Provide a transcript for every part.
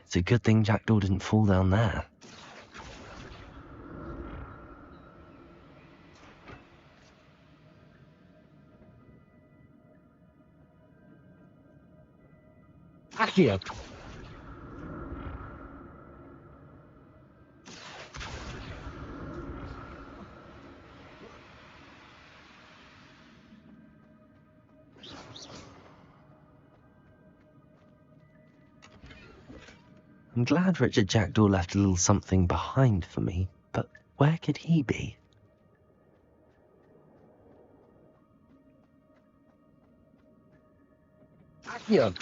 It's a good thing Jackdaw didn't fall down there. Accio! I'm glad Richard Jackdaw left a little something behind for me, but where could he be? Accio!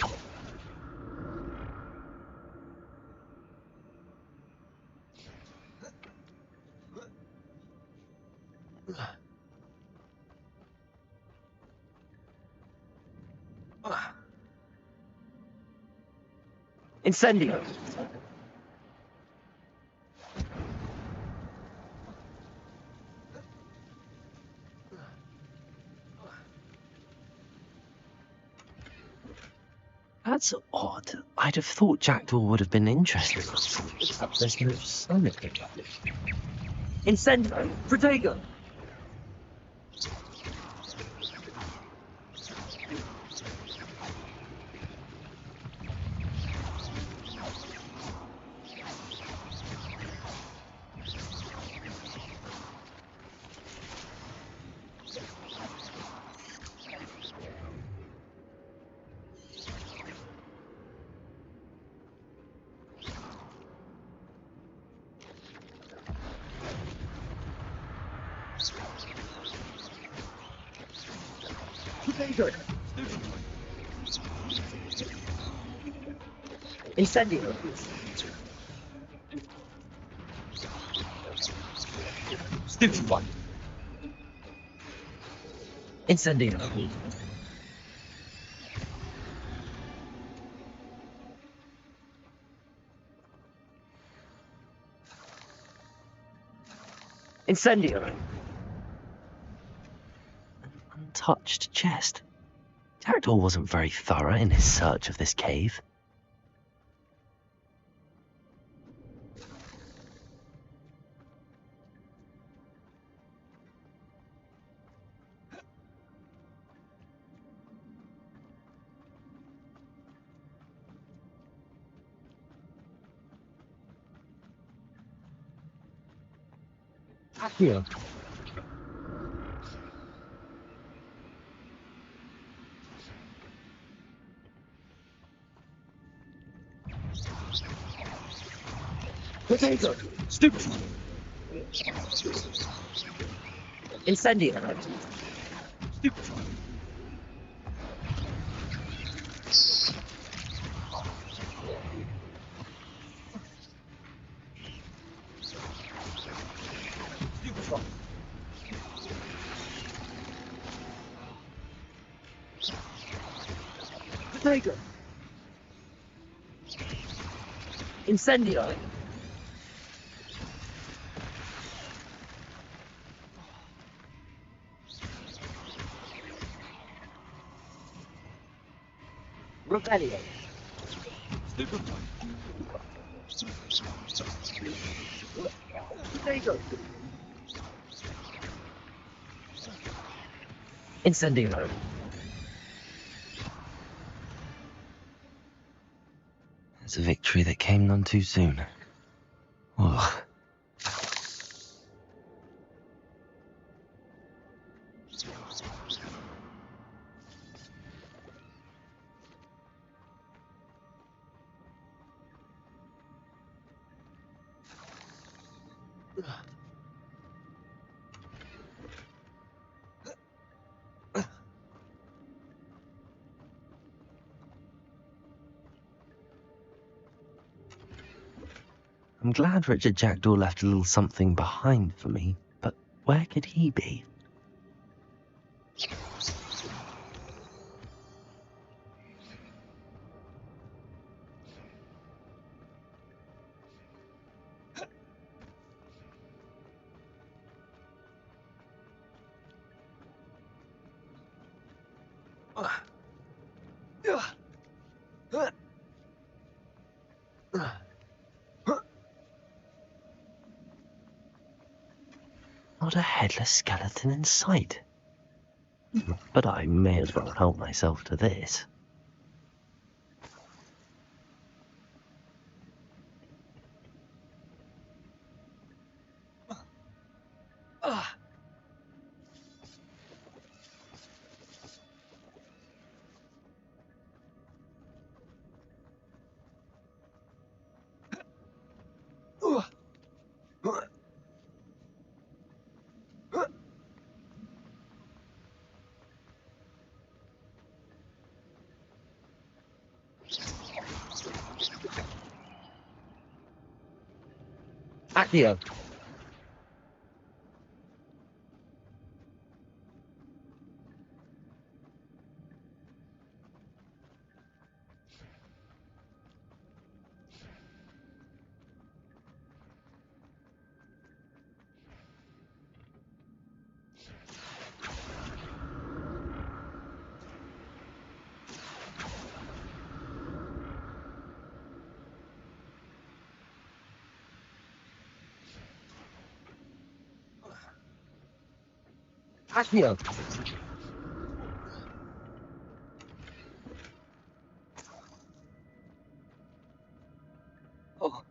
Incendio! That's odd. I'd have thought Jackdaw would have been interested. There's no sonic pickup. Incendio! Protego! Protego! Incendio! Stupid one! Incendio! Incendio! An untouched chest. Jackdaw wasn't very thorough in his search of this cave. Accio! Protego! Stupid one! Incendio! Stupid one! Stupid one! Protego! Incendio! Rebellion! Stupid one! Protego! Incendio! It's a victory that came none too soon. Ugh. I'm glad Richard Jackdaw left a little something behind for me, but where could he be? Not a headless skeleton in sight. But I may as well help myself to this. Accio. Accio. Oh.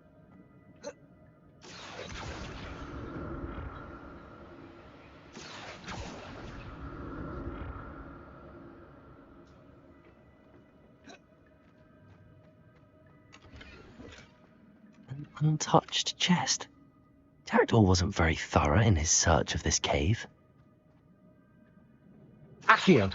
An untouched chest. Jackdaw wasn't very thorough in his search of this cave. Accio.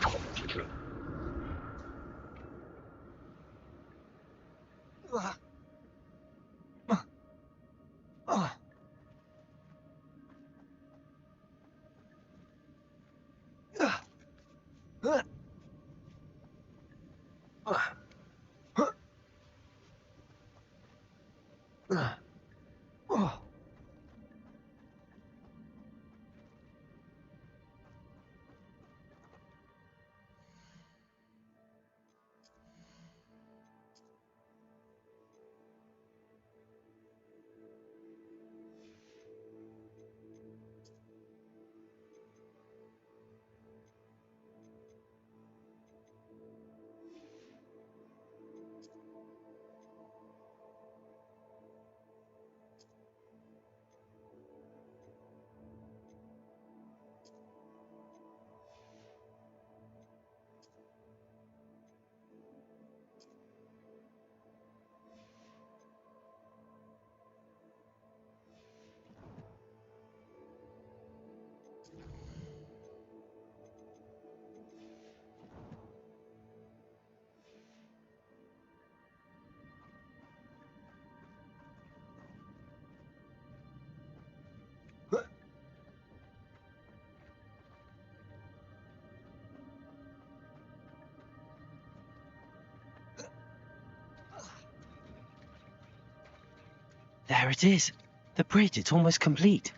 There it is. The bridge, it's almost complete.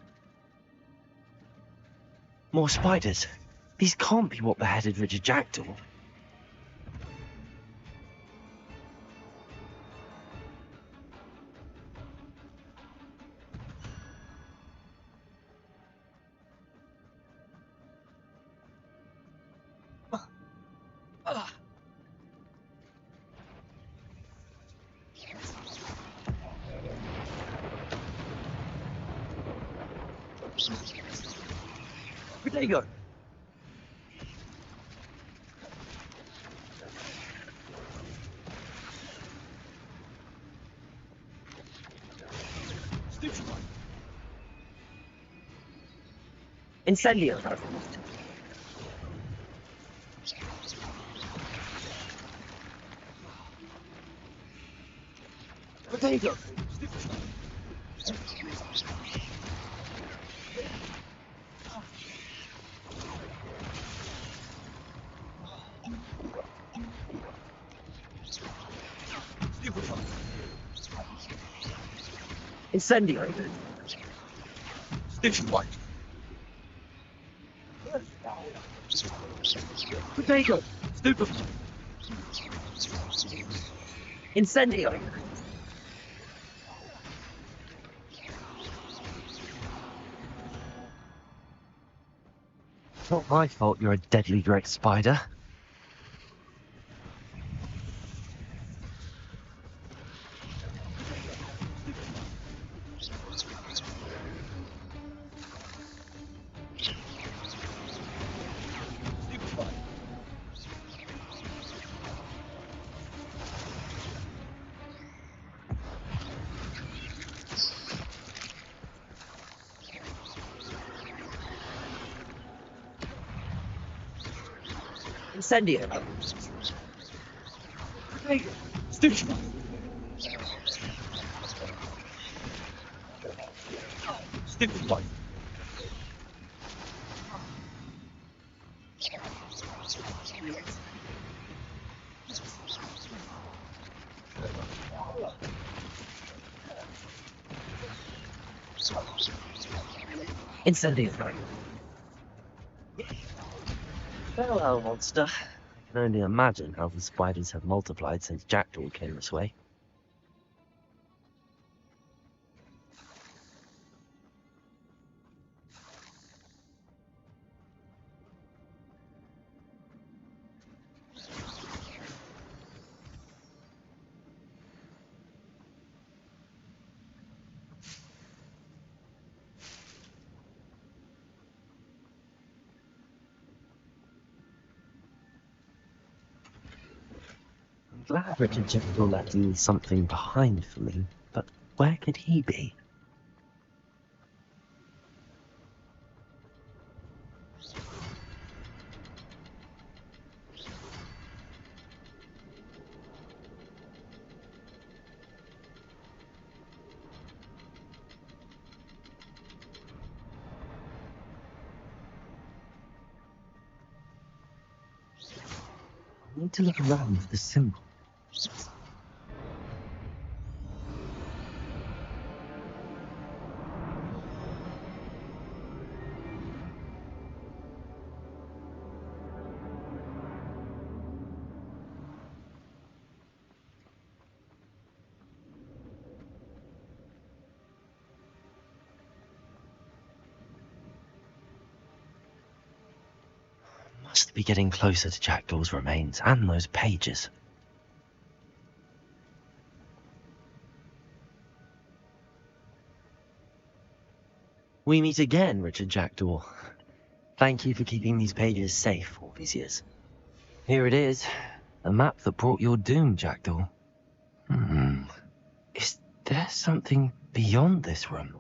More spiders. These can't be what beheaded Richard Jackdaw. There you go. Incendio. There you go. Incendio. Station one. Potato. Stupid. Incendio. not my fault you're a deadly great spider. Incendio. Stupefy. Stupefy. Incendio. Farewell, monster. I can only imagine how the spiders have multiplied since Jackdaw came this way. I'm glad Richard Jackdaw left me something behind for me, but where could he be? I need to look around for the symbol. Must be getting closer to Jackdaw's remains and those pages. We meet again, Richard Jackdaw. Thank you for keeping these pages safe all these years. Here it is, the map that brought your doom, Jackdaw. Is there something beyond this room?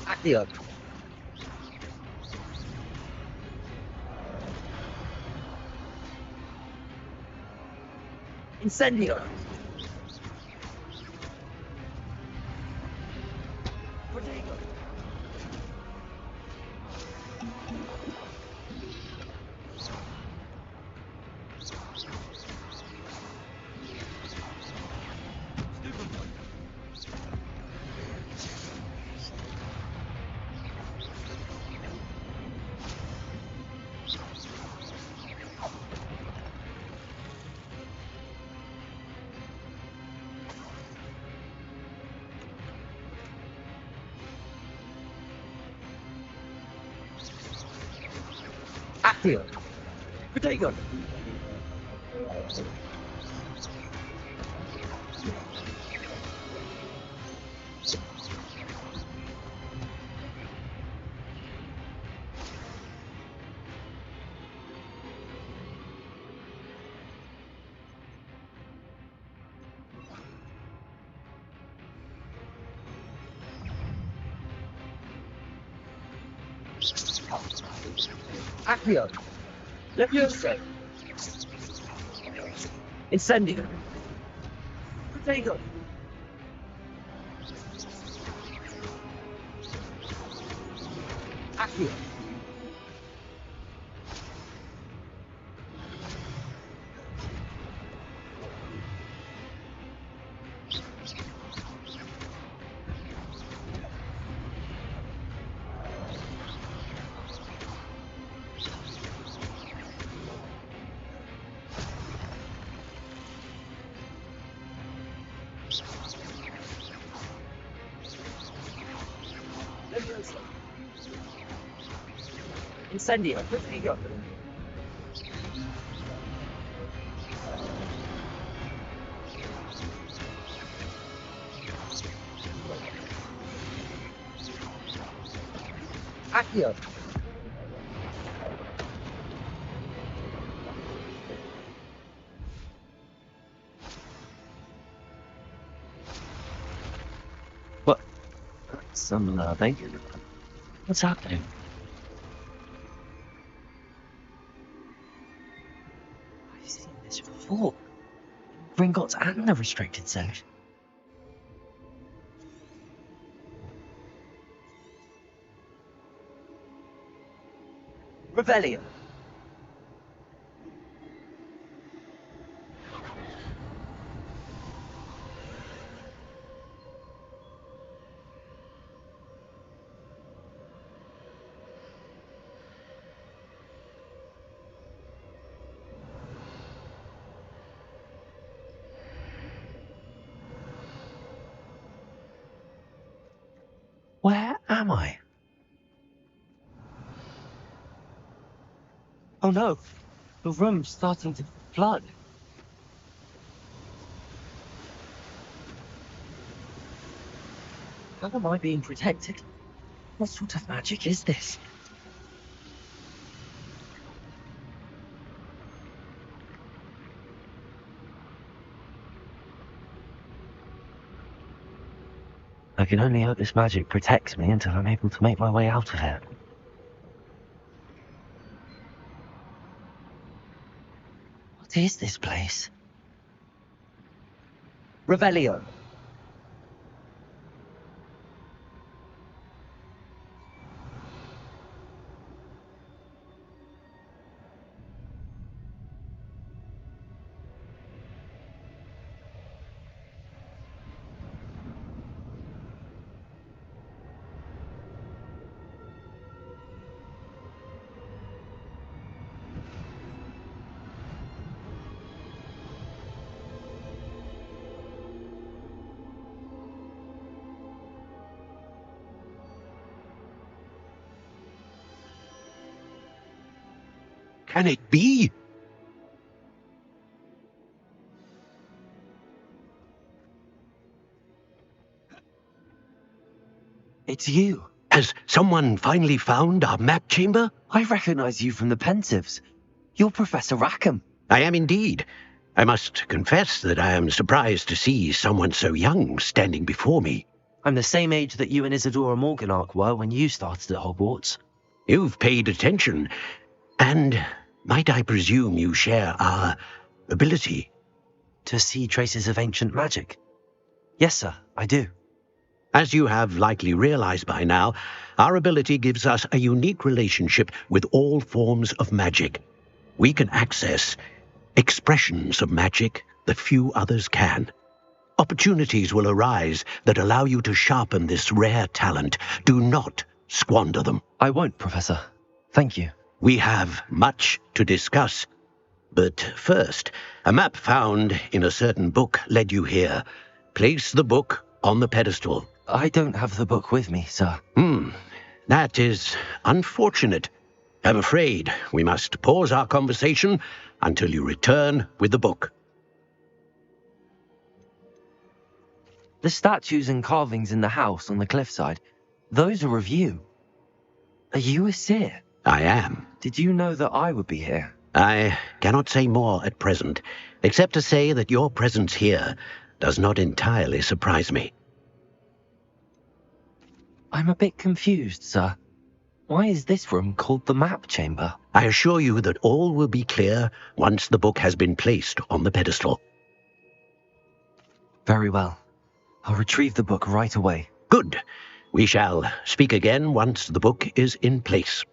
Accio. Incendio. Protego. Accio. Protego. Accio. Levioso. Incendio. Protego. Accio. Leviosa. Incendio. Protego. Accio. What? Some bacon. What's happening? I've seen this before. Gringotts and the restricted section. Revelio. Where am I? Oh no. The room's starting to flood. How am I being protected? What sort of magic is this? I can only hope this magic protects me until I'm able to make my way out of here. What is this place? Revelio. Can it be? It's you. Has someone finally found our map chamber? I recognize you from the Pensives. You're Professor Rackham. I am indeed. I must confess that I am surprised to see someone so young standing before me. I'm the same age that you and Isadora Morganach were when you started at Hogwarts. You've paid attention, and might I presume you share our ability? To see traces of ancient magic? Yes, sir, I do. As you have likely realized by now, our ability gives us a unique relationship with all forms of magic. We can access expressions of magic that few others can. Opportunities will arise that allow you to sharpen this rare talent. Do not squander them. I won't, Professor. Thank you. We have much to discuss. But first, a map found in a certain book led you here. Place the book on the pedestal. I don't have the book with me, sir. That is unfortunate. I'm afraid we must pause our conversation until you return with the book. The statues and carvings in the house on the cliffside, those are of you. Are you a seer? I am. Did you know that I would be here? I cannot say more at present, except to say that your presence here does not entirely surprise me. I'm a bit confused, sir. Why is this room called the map chamber? I assure you that all will be clear once the book has been placed on the pedestal. Very well. I'll retrieve the book right away. Good. We shall speak again once the book is in place.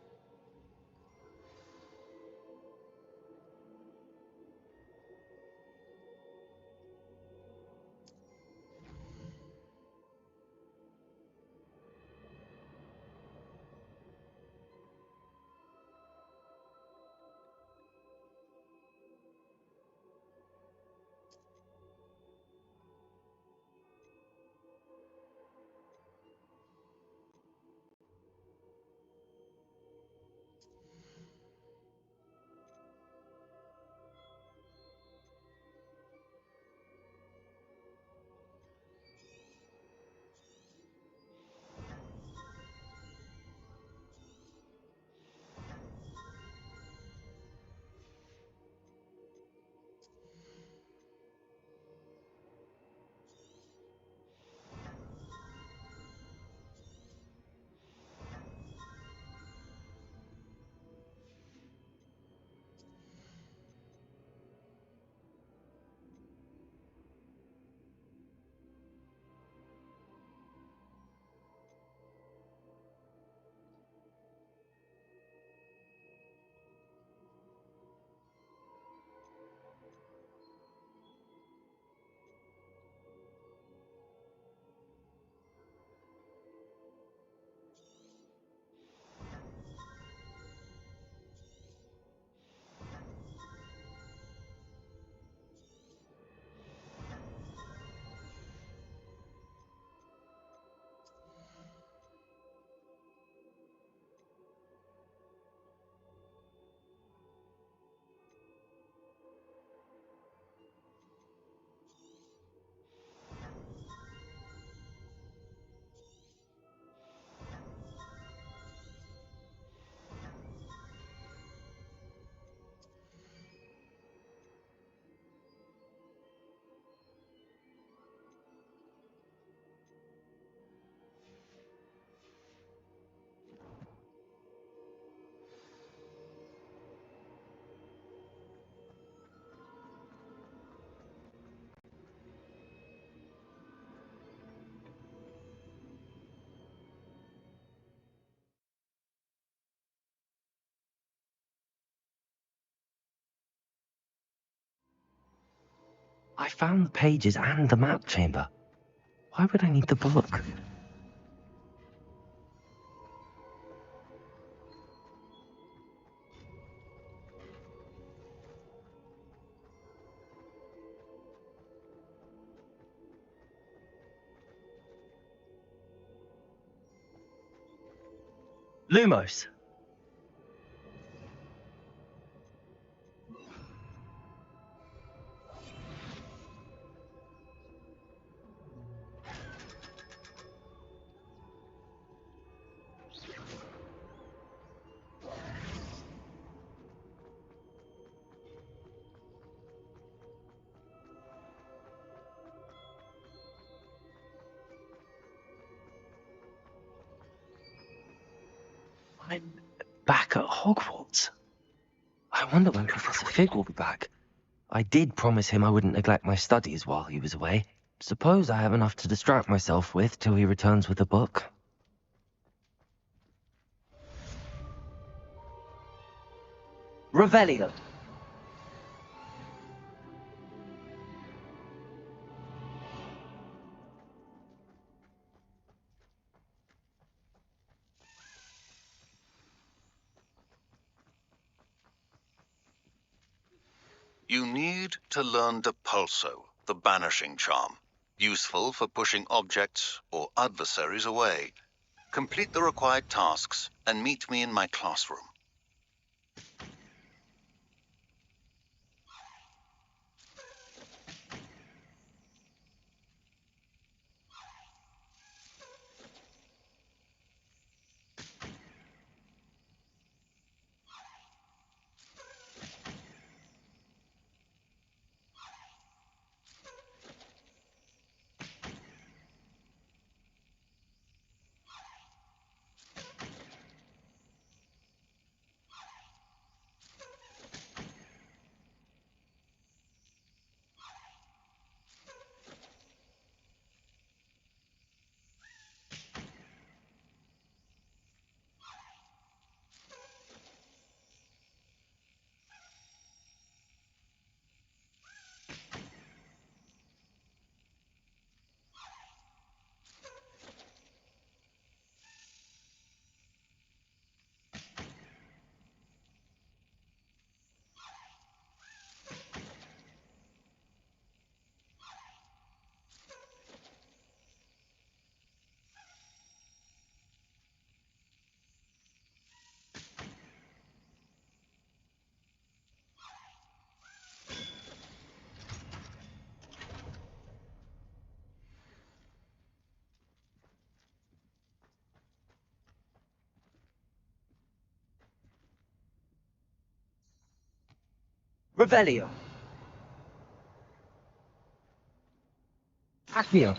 I found the pages and the map chamber. Why would I need the book? Lumos. I'm back at Hogwarts. I wonder when Professor Fig will be back. I did promise him I wouldn't neglect my studies while he was away. Suppose I have enough to distract myself with till he returns with a book. Revelio. You need to learn the pulso, the banishing charm, useful for pushing objects or adversaries away. Complete the required tasks and meet me in my classroom. Revelio. Accio.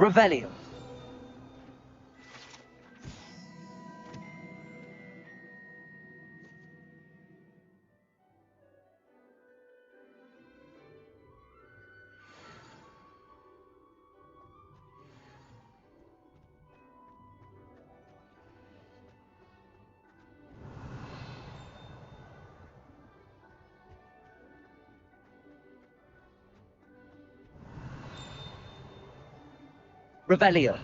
Revelio. Revelio.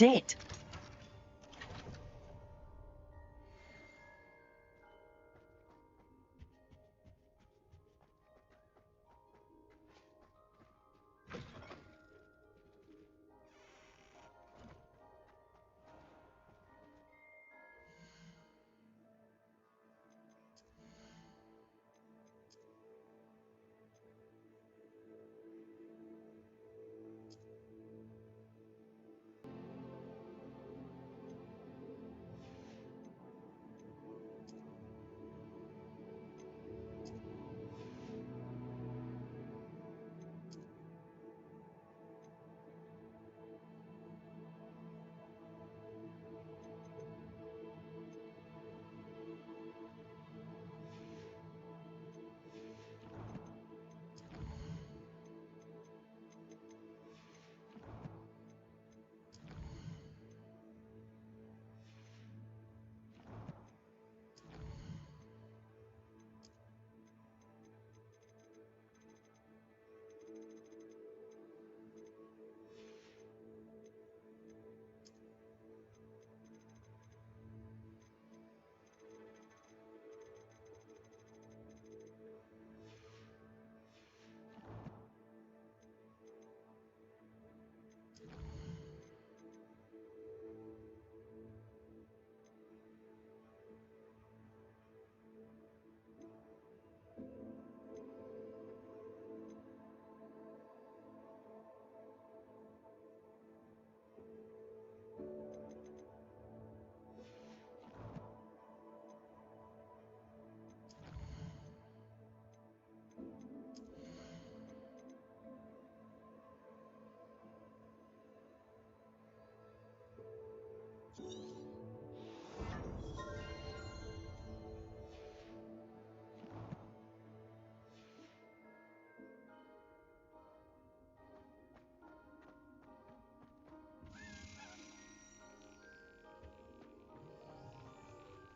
did.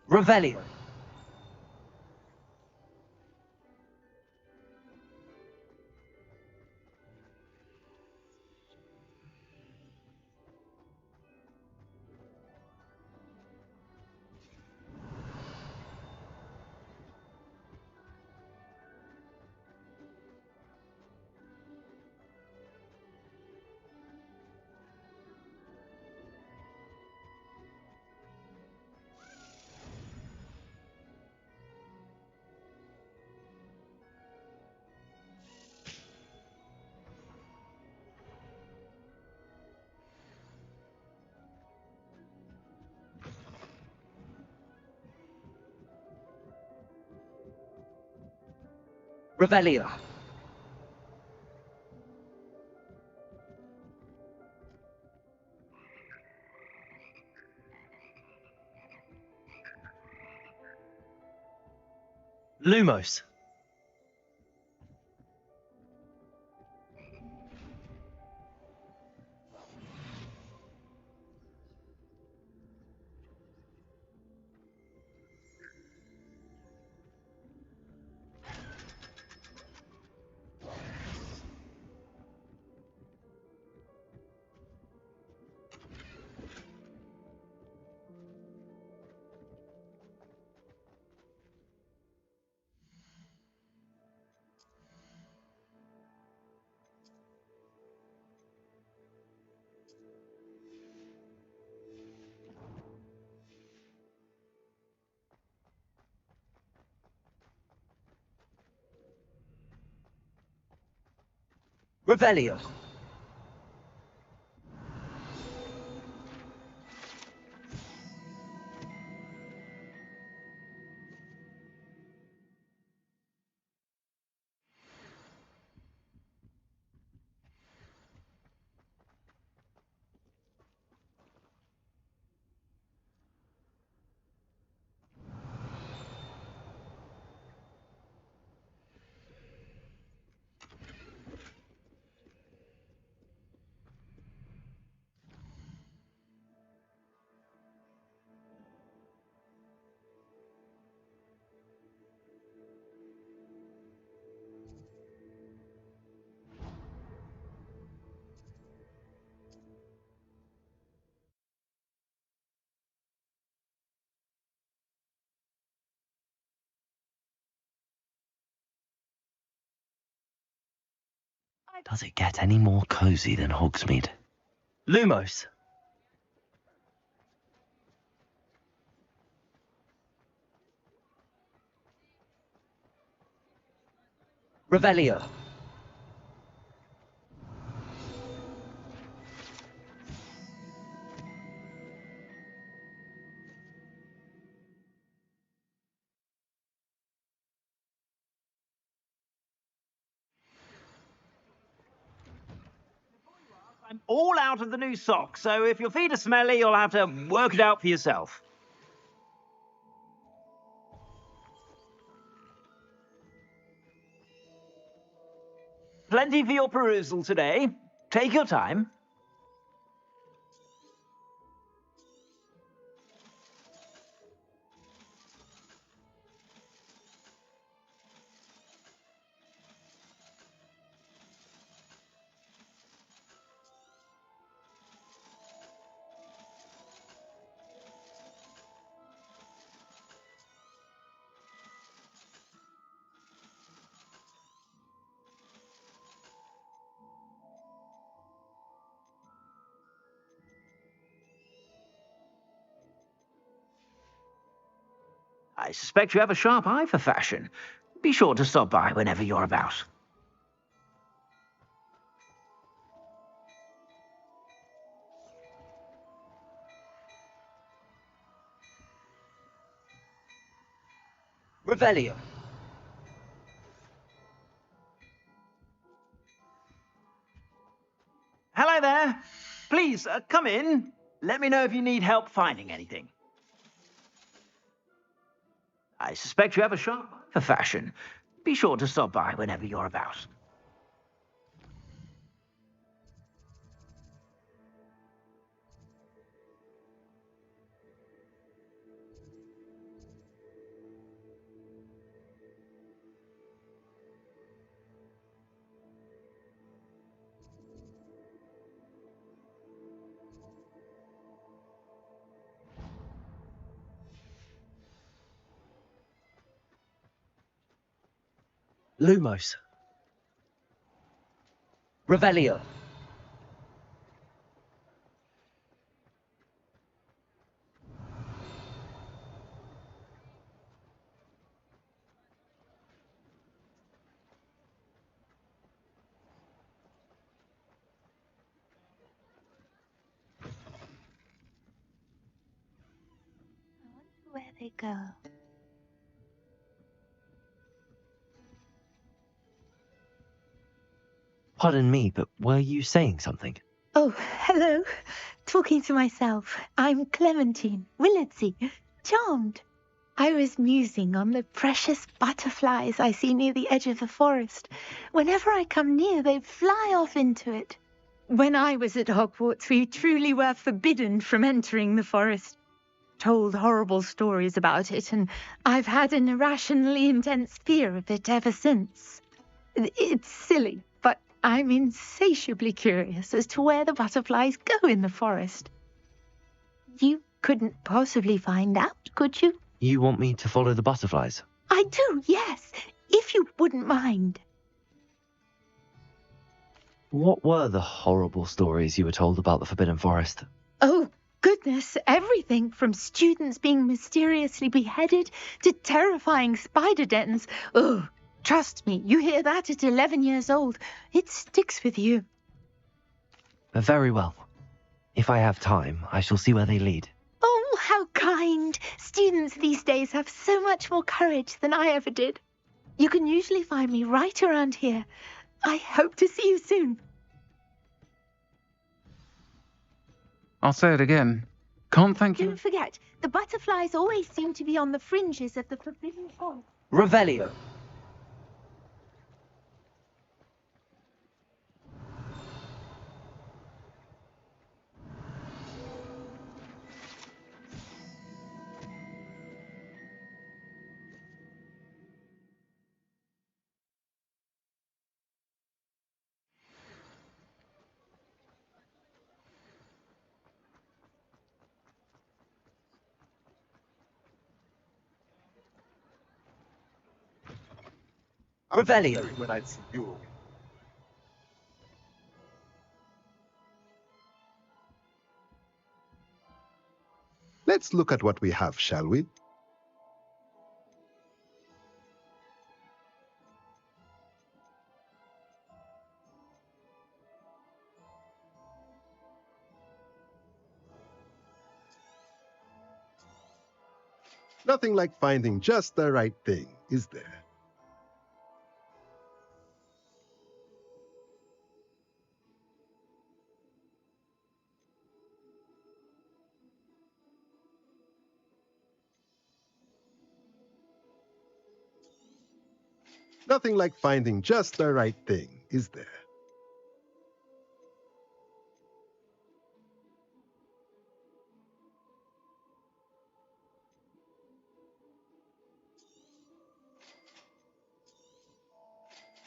Revelio. Revelio. Lumos. Revelio. Does it get any more cozy than Hogsmeade? Lumos! Revelio! I'm all out of the new socks, so if your feet are smelly, you'll have to work it out for yourself. Plenty for your perusal today. Take your time. I suspect you have a sharp eye for fashion. Be sure to stop by whenever you're about. Revelio! Hello there. Please, come in. Let me know if you need help finding anything. I suspect you have a sharp eye for fashion. Be sure to stop by whenever you're about. Lumos! Revelio! Where they go. Pardon me, but were you saying something? Oh, hello. Talking to myself. I'm Clementine Willardsey. Charmed. I was musing on the precious butterflies I see near the edge of the forest. Whenever I come near, they fly off into it. When I was at Hogwarts, we truly were forbidden from entering the forest. Told horrible stories about it, and I've had an irrationally intense fear of it ever since. It's silly, but I'm insatiably curious as to where the butterflies go in the forest. You couldn't possibly find out, could you? You want me to follow the butterflies? I do, yes, if you wouldn't mind. What were the horrible stories you were told about the Forbidden Forest? Oh, goodness, everything from students being mysteriously beheaded to terrifying spider dens. Oh, trust me, you hear that at 11 years old. It sticks with you. Very well. If I have time, I shall see where they lead. Oh, how kind. Students these days have so much more courage than I ever did. You can usually find me right around here. I hope to see you soon. I'll say it again. Can't thank you. Don't forget, the butterflies always seem to be on the fringes of the Forbidden Forest. Revelio! Revelio! When I see you. Let's look at what we have, shall we? Nothing like finding just the right thing, is there? Nothing like finding just the right thing, is there?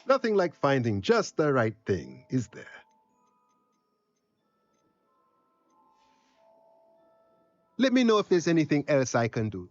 Nothing like finding just the right thing, is there? Let me know if there's anything else I can do.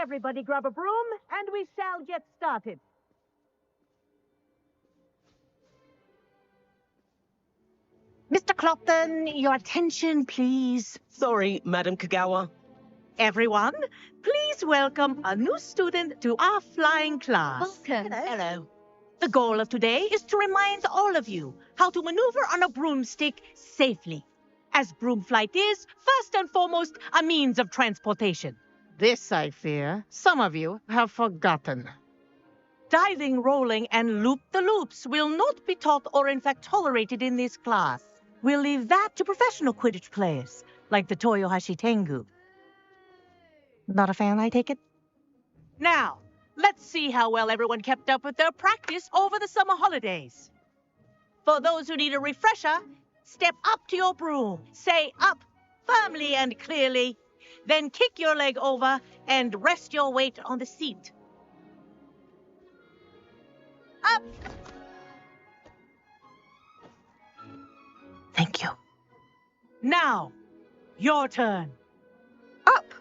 Everybody grab a broom, and we shall get started. Mr. Clopton, your attention, please. Sorry, Madam Kagawa. Everyone, please welcome a new student to our flying class. Welcome. Hello. The goal of today is to remind all of you how to maneuver on a broomstick safely, as broom flight is, first and foremost, a means of transportation. This, I fear, some of you have forgotten. Diving, rolling, and loop-the-loops will not be taught or in fact tolerated in this class. We'll leave that to professional Quidditch players, like the Toyohashi Tengu. Not a fan, I take it? Now, let's see how well everyone kept up with their practice over the summer holidays. For those who need a refresher, step up to your broom, say up firmly and clearly, then kick your leg over and rest your weight on the seat. Up! Thank you. Now, your turn. Up!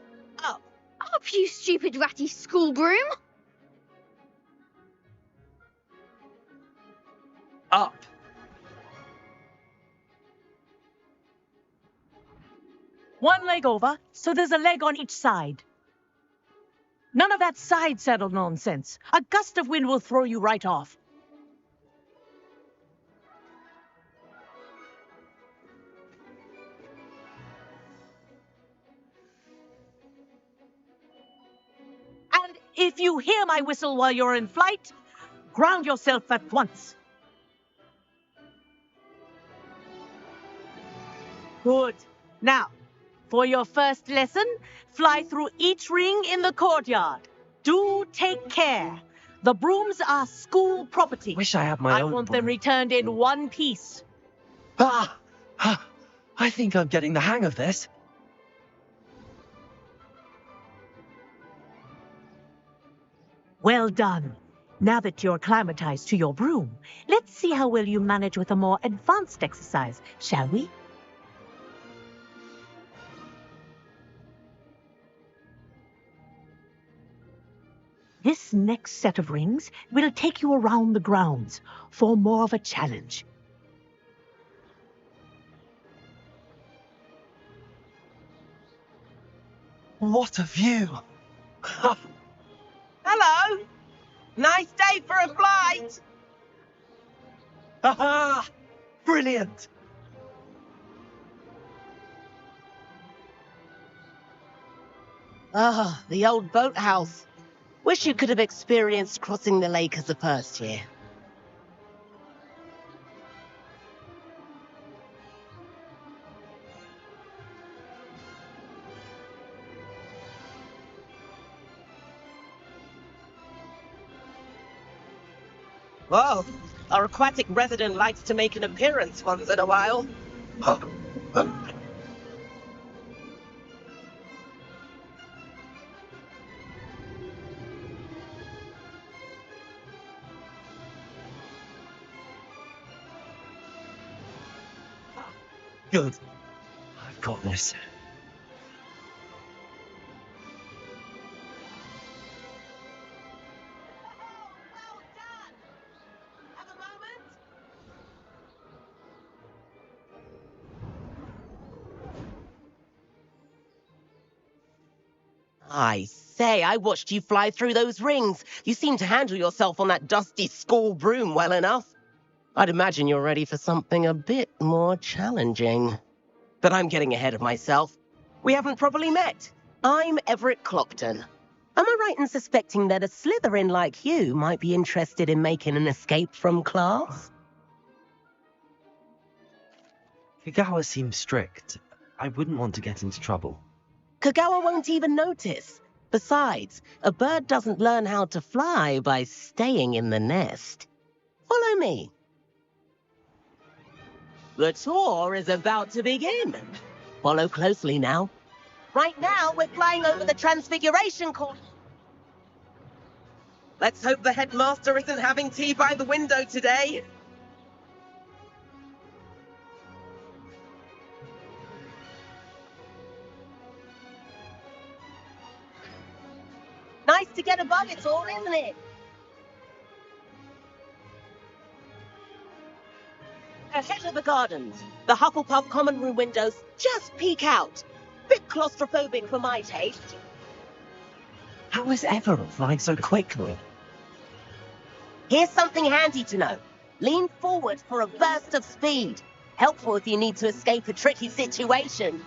Up. Up, you stupid ratty school broom! Up. One leg over, so there's a leg on each side. None of that side saddle nonsense. A gust of wind will throw you right off. And if you hear my whistle while you're in flight, ground yourself at once. Good. Now, for your first lesson, fly through each ring in the courtyard. Do take care. The brooms are school property. Wish I had my I own want them broom. returned in one piece. Ah! I think I'm getting the hang of this. Well done. Now that you're acclimatized to your broom, let's see how well you manage with a more advanced exercise, shall we? This This next set of rings will take you around the grounds for more of a challenge. What a view! Hello! Nice day for a flight! Haha! Brilliant! Ah, the old boathouse. Wish you could have experienced crossing the lake as a first year. Whoa, our aquatic resident likes to make an appearance once in a while. Good. I've got this. I say, I watched you fly through those rings. You seem to handle yourself on that dusty school broom well enough. I'd imagine you're ready for something a bit more challenging. But I'm getting ahead of myself. We haven't properly met. I'm Everett Clopton. Am I right in suspecting that a Slytherin like you might be interested in making an escape from class? Kagawa seems strict. I wouldn't want to get into trouble. Kagawa won't even notice. Besides, a bird doesn't learn how to fly by staying in the nest. Follow me. The tour is about to begin. Follow closely now. Right now, we're flying over the Transfiguration Court. Let's hope the headmaster isn't having tea by the window today. Nice to get above it all, isn't it? Ahead of the gardens, the Hufflepuff common room windows just peek out. Bit claustrophobic for my taste. How is Everett flying so quickly? Here's something handy to know. Lean forward for a burst of speed. Helpful if you need to escape a tricky situation.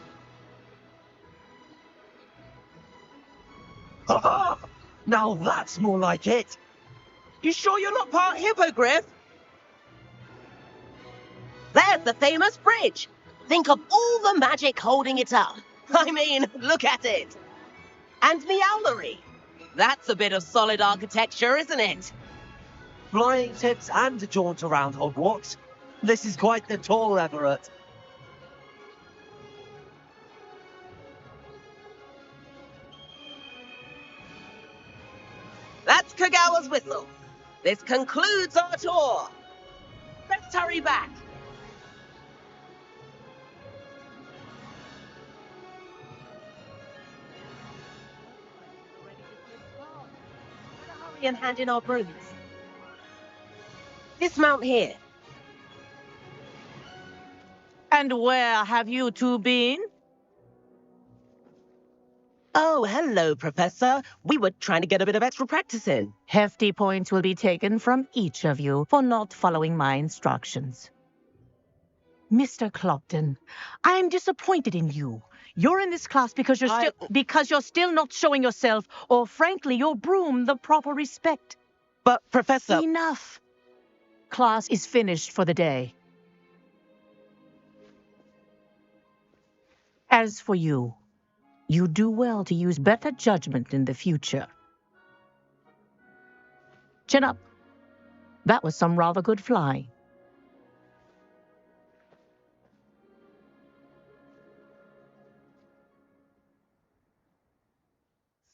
Now that's more like it. You sure you're not part hippogriff? There's the famous bridge. Think of all the magic holding it up. I mean, look at it. And Meowlery. That's a bit of solid architecture, isn't it? Flying tips and a jaunt around Hogwarts. This is quite the tour, Everett. That's Kagawa's whistle. This concludes our tour. Let's hurry back. Hurry and hand in our brooms. Dismount here. And where have you two been? Oh, hello, Professor. We were trying to get a bit of extra practice in. Hefty points will be taken from each of you for not following my instructions. Mr. Clopton, I am disappointed in you. You're in this class because you're still not showing yourself, or frankly, your broom the proper respect. But, Professor... Enough. Class is finished for the day. As for you, you do well to use better judgment in the future. Chin up. That was some rather good flying.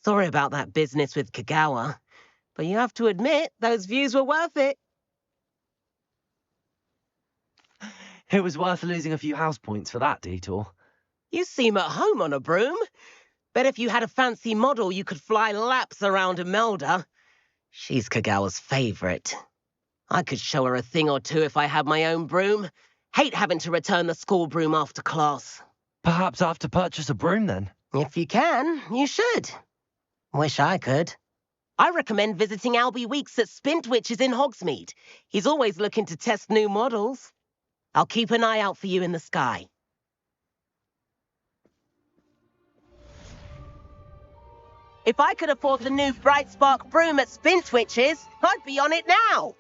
Sorry about that business with Kagawa, but you have to admit those views were worth it. It was worth losing a few house points for that detour. You seem at home on a broom. Bet if you had a fancy model, you could fly laps around Imelda. She's Kagawa's favorite. I could show her a thing or two if I had my own broom. Hate having to return the school broom after class. Perhaps I have to purchase a broom then. If you can, you should. Wish I could. I recommend visiting Albie Weeks at Spintwitches in Hogsmeade. He's always looking to test new models. I'll keep an eye out for you in the sky. If I could afford the new Bright Spark broom at Spintwitches, I'd be on it now.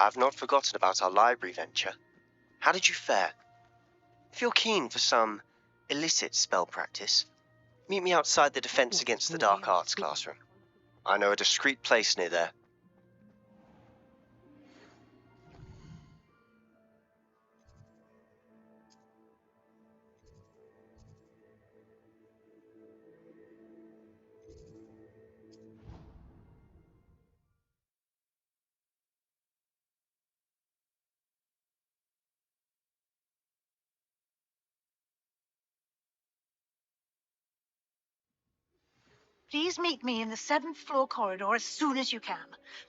I've not forgotten about our library venture. How did you fare? If you're keen for some illicit spell practice, meet me outside the Defense Against the Dark Arts classroom. I know a discreet place near there. Please meet me in the 7th floor corridor as soon as you can.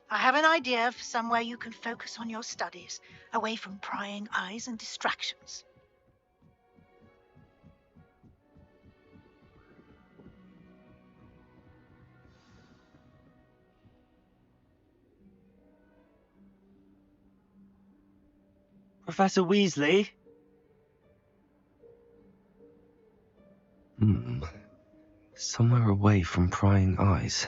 I have an idea for somewhere you can focus on your studies, away from prying eyes and distractions. Professor Weasley? Somewhere away from prying eyes.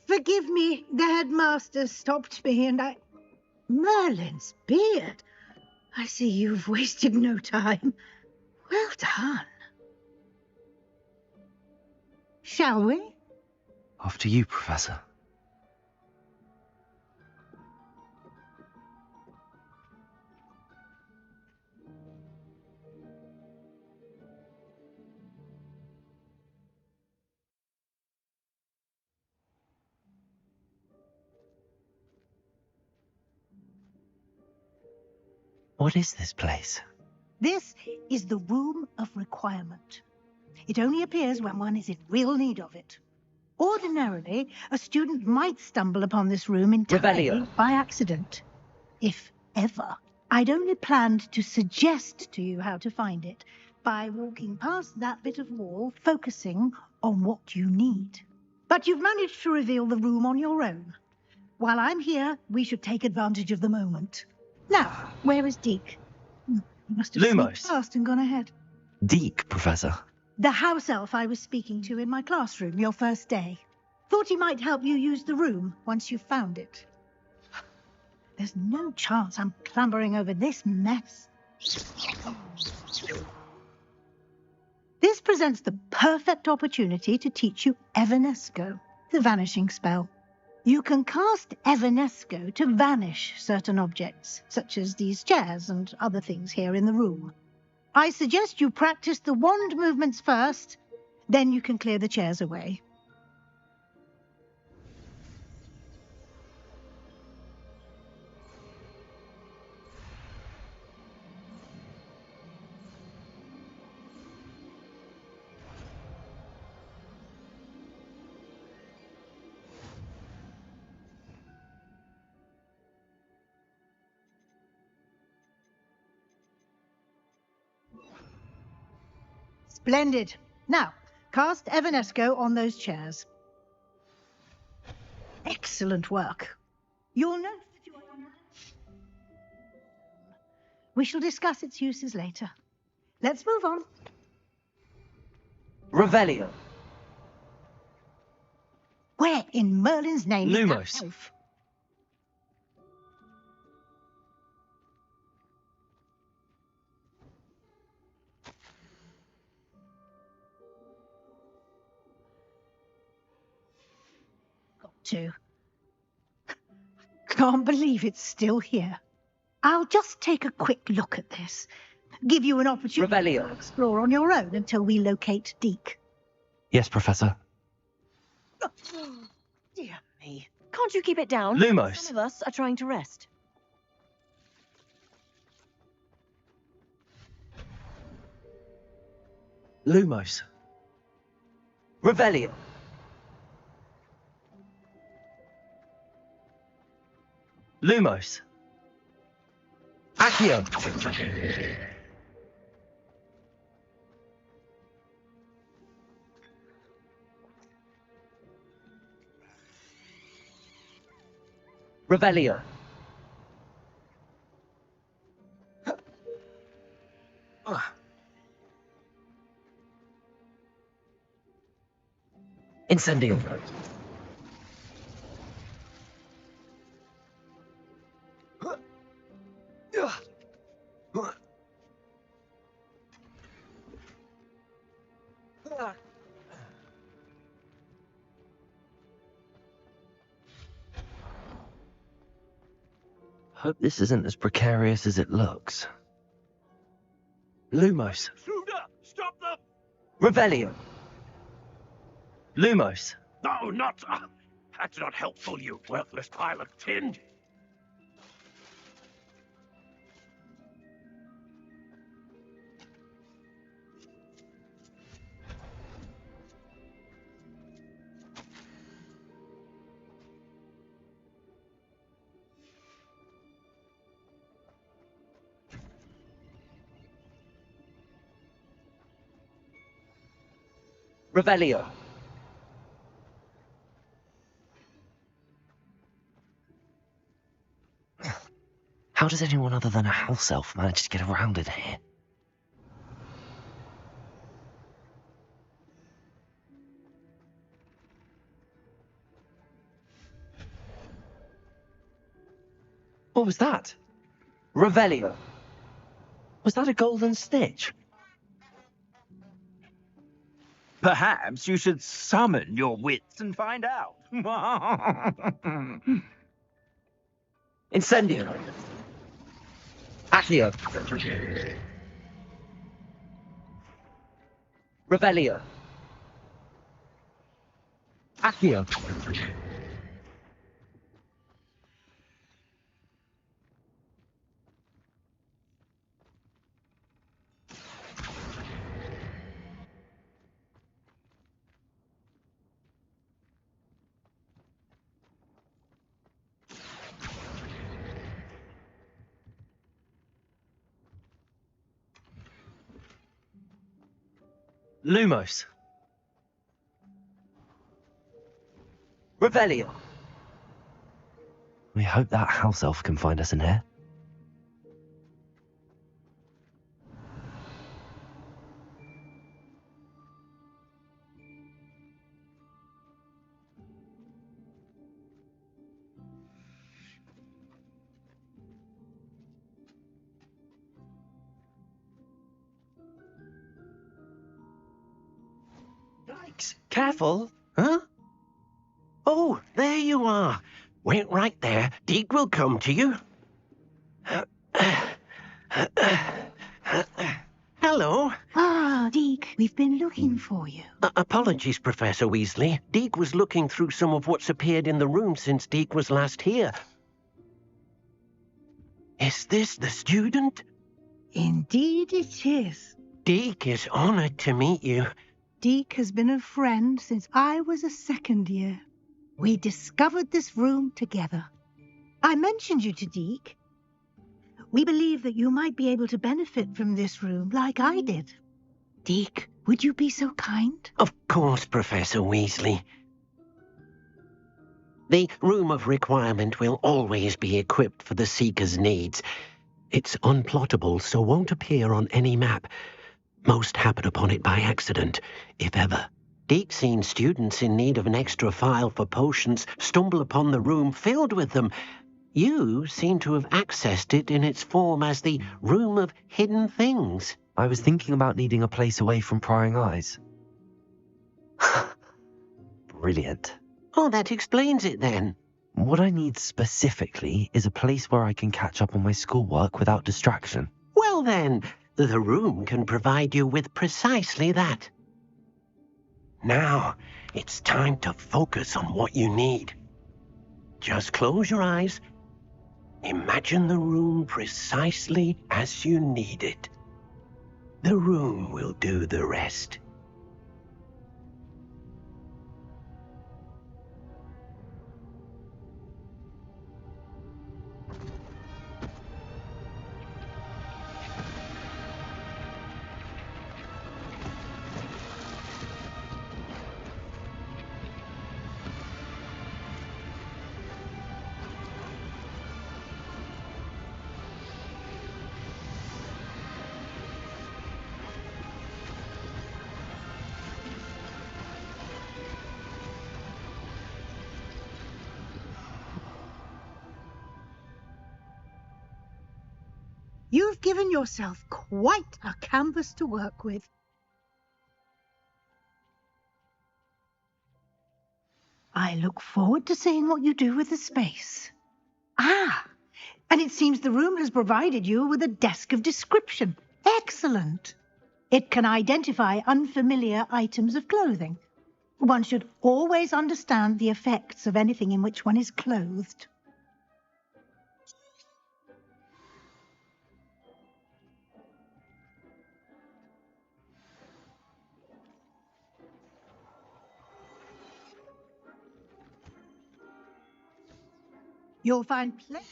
Forgive me, the headmaster stopped me and I... Merlin's beard. I see you've wasted no time. Well done. Shall we? After you, Professor. What is this place? This is the Room of Requirement. It only appears when one is in real need of it. Ordinarily, a student might stumble upon this room entirely by accident. If ever. I'd only planned to suggest to you how to find it by walking past that bit of wall, focusing on what you need. But you've managed to reveal the room on your own. While I'm here, we should take advantage of the moment. Now, where is Deke? He must have sneaked past and gone ahead. Deke, Professor. The house elf I was speaking to in my classroom your first day. Thought he might help you use the room once you've found it. There's no chance I'm clambering over this mess. This presents the perfect opportunity to teach you Evanesco, the vanishing spell. You can cast Evanesco to vanish certain objects, such as these chairs and other things here in the room. I suggest you practice the wand movements first, then you can clear the chairs away. Splendid. Now, cast Evanesco on those chairs. Excellent work. You'll note that you are... We shall discuss its uses later. Let's move on. Revelio. Where in Merlin's name is that Lumos. elf? To. Can't believe it's still here. I'll just take a quick look at this. Give you an opportunity to explore on your own until we locate Deke. Yes, Professor. Dear me. Can't you keep it down? Lumos. Some of us are trying to rest. Lumos. Revelio. Lumos. Accio. Revelio. Incendio. Hope this isn't as precarious as it looks. Lumos. Shooter! Stop them! Revelio. Lumos. No, not... that's not helpful, you worthless pile of tin. Revelio. How does anyone other than a house elf manage to get around in here? What was that? Revelio. Was that a golden stitch? Perhaps you should summon your wits and find out. Incendio. Accio. Revelio. Accio. Lumos. Revelio. We hope that house elf can find us in here. Careful, huh? Oh, there you are. Wait right there. Deke will come to you. Hello. Ah, Deke, we've been looking for you. Apologies, Professor Weasley. Deke was looking through some of what's appeared in the room since Deke was last here. Is this the student? Indeed it is. Deke is honored to meet you. Deke has been a friend since I was a second year. We discovered this room together. I mentioned you to Deke. We believe that you might be able to benefit from this room like I did. Deke, would you be so kind? Of course, Professor Weasley. The Room of Requirement will always be equipped for the Seeker's needs. It's unplottable, so won't appear on any map. Most happen upon it by accident, if ever. Deke's seen students in need of an extra file for potions stumble upon the room filled with them. You seem to have accessed it in its form as the Room of Hidden Things. I was thinking about needing a place away from prying eyes. Brilliant. Oh, that explains it then. What I need specifically is a place where I can catch up on my schoolwork without distraction. Well then, the room can provide you with precisely that. Now, it's time to focus on what you need. Just close your eyes. Imagine the room precisely as you need it. The room will do the rest. You've given yourself quite a canvas to work with. I look forward to seeing what you do with the space. Ah, and it seems the room has provided you with a desk of description. Excellent. It can identify unfamiliar items of clothing. One should always understand the effects of anything in which one is clothed. You'll find plenty.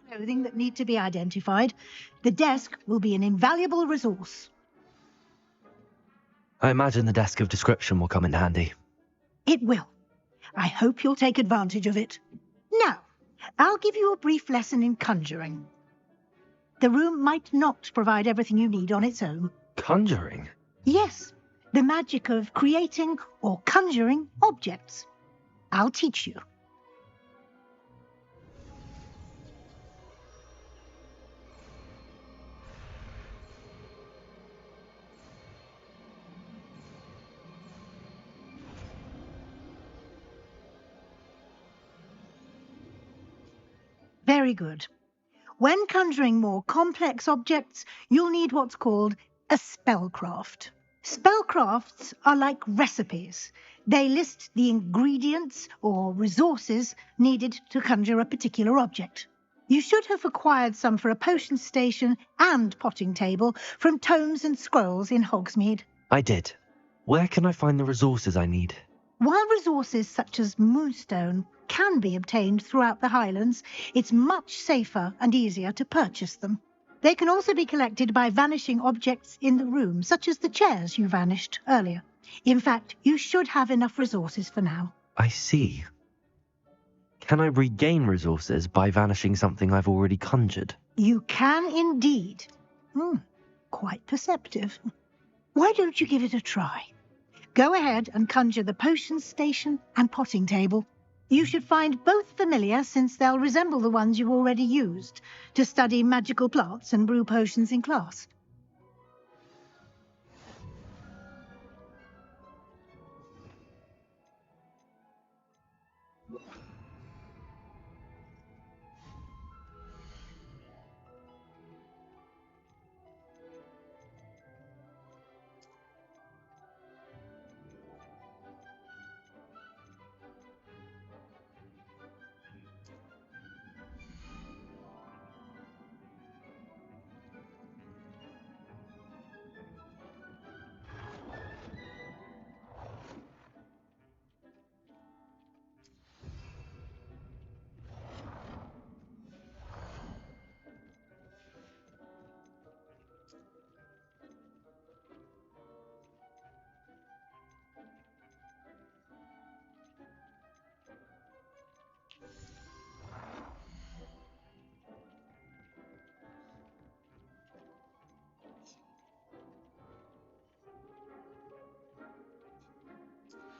Clothing that need to be identified. The desk will be an invaluable resource. I imagine the desk of description will come in handy. It will. I hope you'll take advantage of it. Now, I'll give you a brief lesson in conjuring. The room might not provide everything you need on its own. Conjuring? Yes, the magic of creating or conjuring objects. I'll teach you. Very good. When conjuring more complex objects, you'll need what's called a spellcraft. Spellcrafts are like recipes. They list the ingredients or resources needed to conjure a particular object. You should have acquired some for a potion station and potting table from tomes and scrolls in Hogsmeade. I did. Where can I find the resources I need? While resources such as moonstone can be obtained throughout the Highlands, it's much safer and easier to purchase them. They can also be collected by vanishing objects in the room, such as the chairs you vanished earlier. In fact, you should have enough resources for now. I see. Can I regain resources by vanishing something I've already conjured? You can indeed. Quite perceptive. Why don't you give it a try? Go ahead and conjure the potions station and potting table. You should find both familiar, since they'll resemble the ones you've already used to study magical plants and brew potions in class.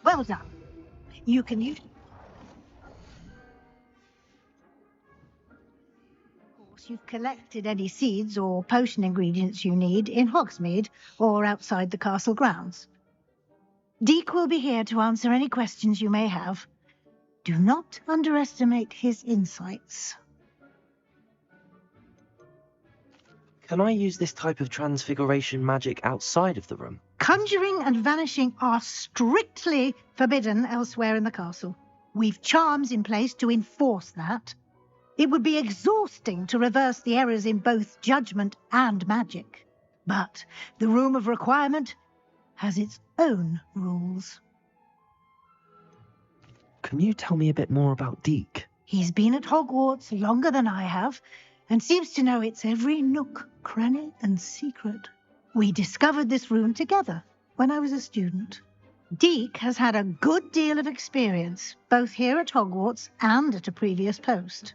Well done. You can use... Of course, you've collected any seeds or potion ingredients you need in Hogsmeade or outside the castle grounds. Deek will be here to answer any questions you may have. Do not underestimate his insights. Can I use this type of transfiguration magic outside of the room? Conjuring and vanishing are strictly forbidden elsewhere in the castle. We've charms in place to enforce that. It would be exhausting to reverse the errors in both judgment and magic. But the Room of Requirement has its own rules. Can you tell me a bit more about Deek? He's been at Hogwarts longer than I have, and seems to know its every nook, cranny, and secret. We discovered this room together when I was a student. Deek has had a good deal of experience, both here at Hogwarts and at a previous post.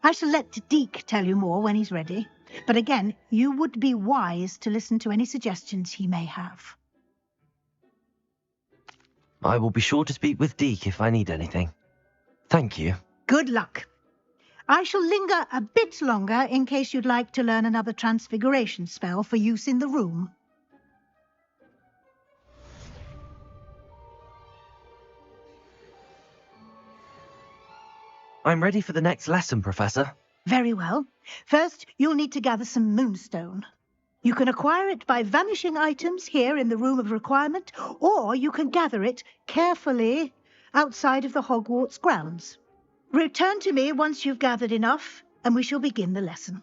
I shall let Deek tell you more when he's ready, but again, you would be wise to listen to any suggestions he may have. I will be sure to speak with Deek if I need anything. Thank you. Good luck. I shall linger a bit longer in case you'd like to learn another transfiguration spell for use in the room. I'm ready for the next lesson, Professor. Very well. First, you'll need to gather some moonstone. You can acquire it by vanishing items here in the Room of Requirement, or you can gather it carefully outside of the Hogwarts grounds. Return to me once you've gathered enough, and we shall begin the lesson.